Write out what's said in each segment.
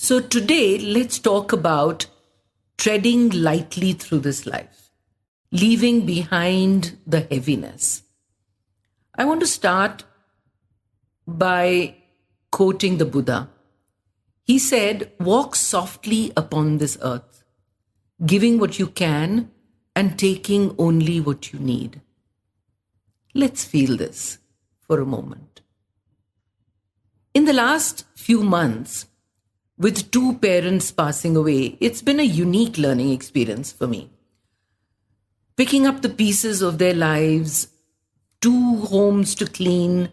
So today, let's talk about treading lightly through this life, leaving behind the heaviness. I want to start by quoting the Buddha. He said, "Walk softly upon this earth, giving what you can and taking only what you need." Let's feel this for a moment. In the last few months, with two parents passing away, it's been a unique learning experience for me. Picking up the pieces of their lives, two homes to clean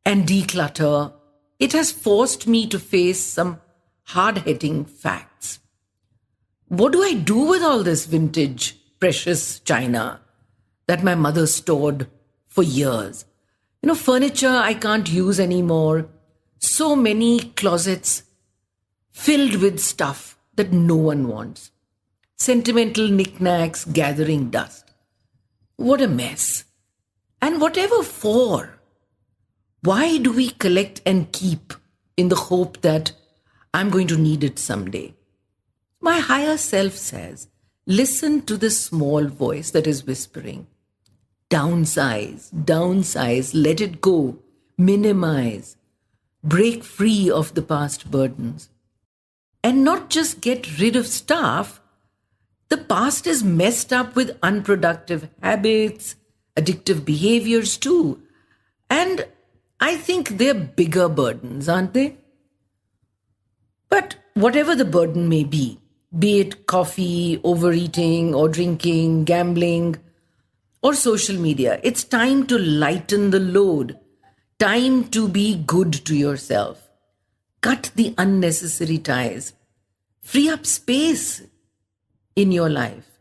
and declutter, it has forced me to face some hard-hitting facts. What do I do with all this vintage, precious china that my mother stored for years? Furniture I can't use anymore. So many closets filled with stuff that no one wants. Sentimental knickknacks gathering dust. What a mess. And whatever for? Why do we collect and keep in the hope that I'm going to need it someday? My higher self says, listen to the small voice that is whispering. Downsize, let it go, minimize, break free of the past burdens. And not just get rid of stuff. The past is messed up with unproductive habits, addictive behaviors too. And I think they're bigger burdens, aren't they? But whatever the burden may be it coffee, overeating or drinking, gambling, or social media, it's time to lighten the load. Time to be good to yourself. Cut the unnecessary ties. Free up space in your life.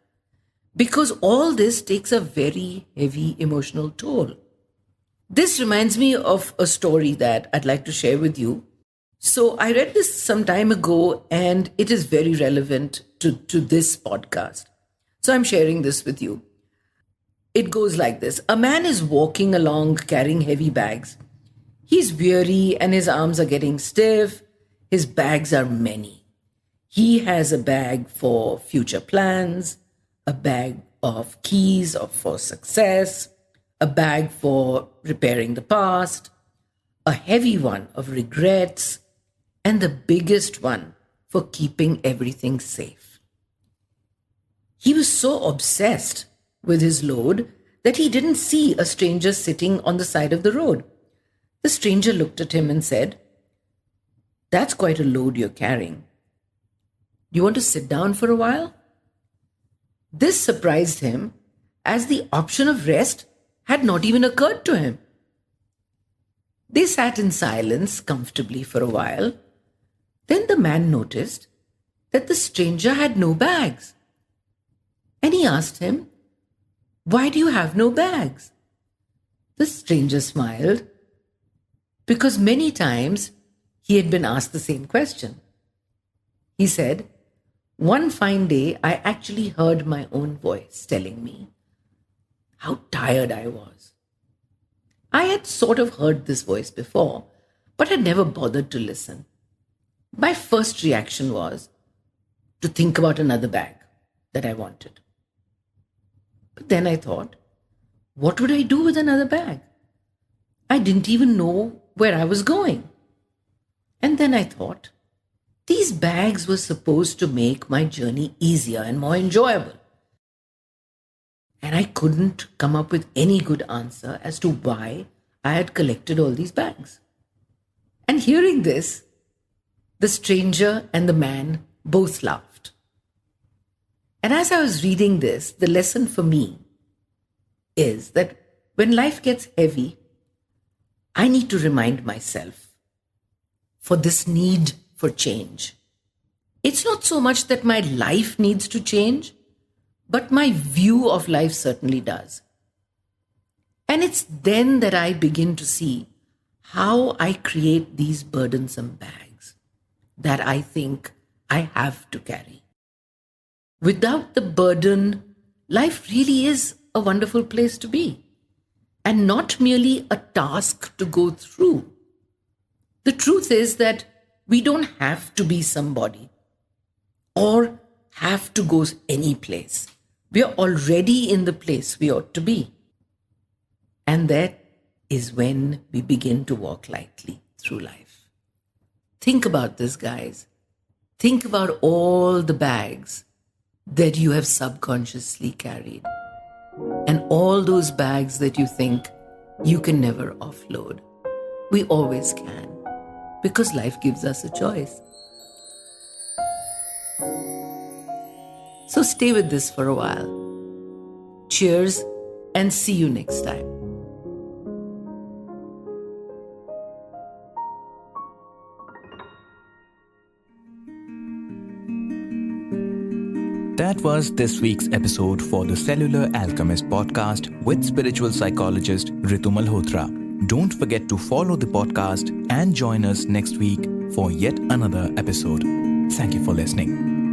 Because all this takes a very heavy emotional toll. This reminds me of a story that I'd like to share with you. So I read this some time ago and it is very relevant to this podcast. So I'm sharing this with you. It goes like this. A man is walking along carrying heavy bags. He's weary and his arms are getting stiff. His bags are many. He has a bag for future plans, a bag of keys for success, a bag for repairing the past, a heavy one of regrets, and the biggest one for keeping everything safe. He was so obsessed with his load that he didn't see a stranger sitting on the side of the road. The stranger looked at him and said, "That's quite a load you're carrying. Do you want to sit down for a while?" This surprised him, as the option of rest had not even occurred to him. They sat in silence comfortably for a while. Then the man noticed that the stranger had no bags. And he asked him, "Why do you have no bags?" The stranger smiled, because many times he had been asked the same question. He said, "One fine day, I actually heard my own voice telling me how tired I was. I had sort of heard this voice before, but had never bothered to listen. My first reaction was to think about another bag that I wanted. But then I thought, what would I do with another bag? I didn't even know where I was going. And then I thought, these bags were supposed to make my journey easier and more enjoyable. And I couldn't come up with any good answer as to why I had collected all these bags." And hearing this, the stranger and the man both laughed. And as I was reading this, the lesson for me is that when life gets heavy, I need to remind myself for this need for change. It's not so much that my life needs to change, but my view of life certainly does. And it's then that I begin to see how I create these burdensome bags that I think I have to carry. Without the burden, life really is a wonderful place to be, and not merely a task to go through. The truth is that We don't have to be somebody or have to go any place. We are already in the place we ought to be. And that is when we begin to walk lightly through life. Think about this, guys. Think about all the bags that you have subconsciously carried, and all those bags that you think you can never offload. We always can, because life gives us a choice. So stay with this for a while. Cheers, and see you next time. That was this week's episode for the Cellular Alchemist podcast with spiritual psychologist Ritu Malhotra. Don't forget to follow the podcast and join us next week for yet another episode. Thank you for listening.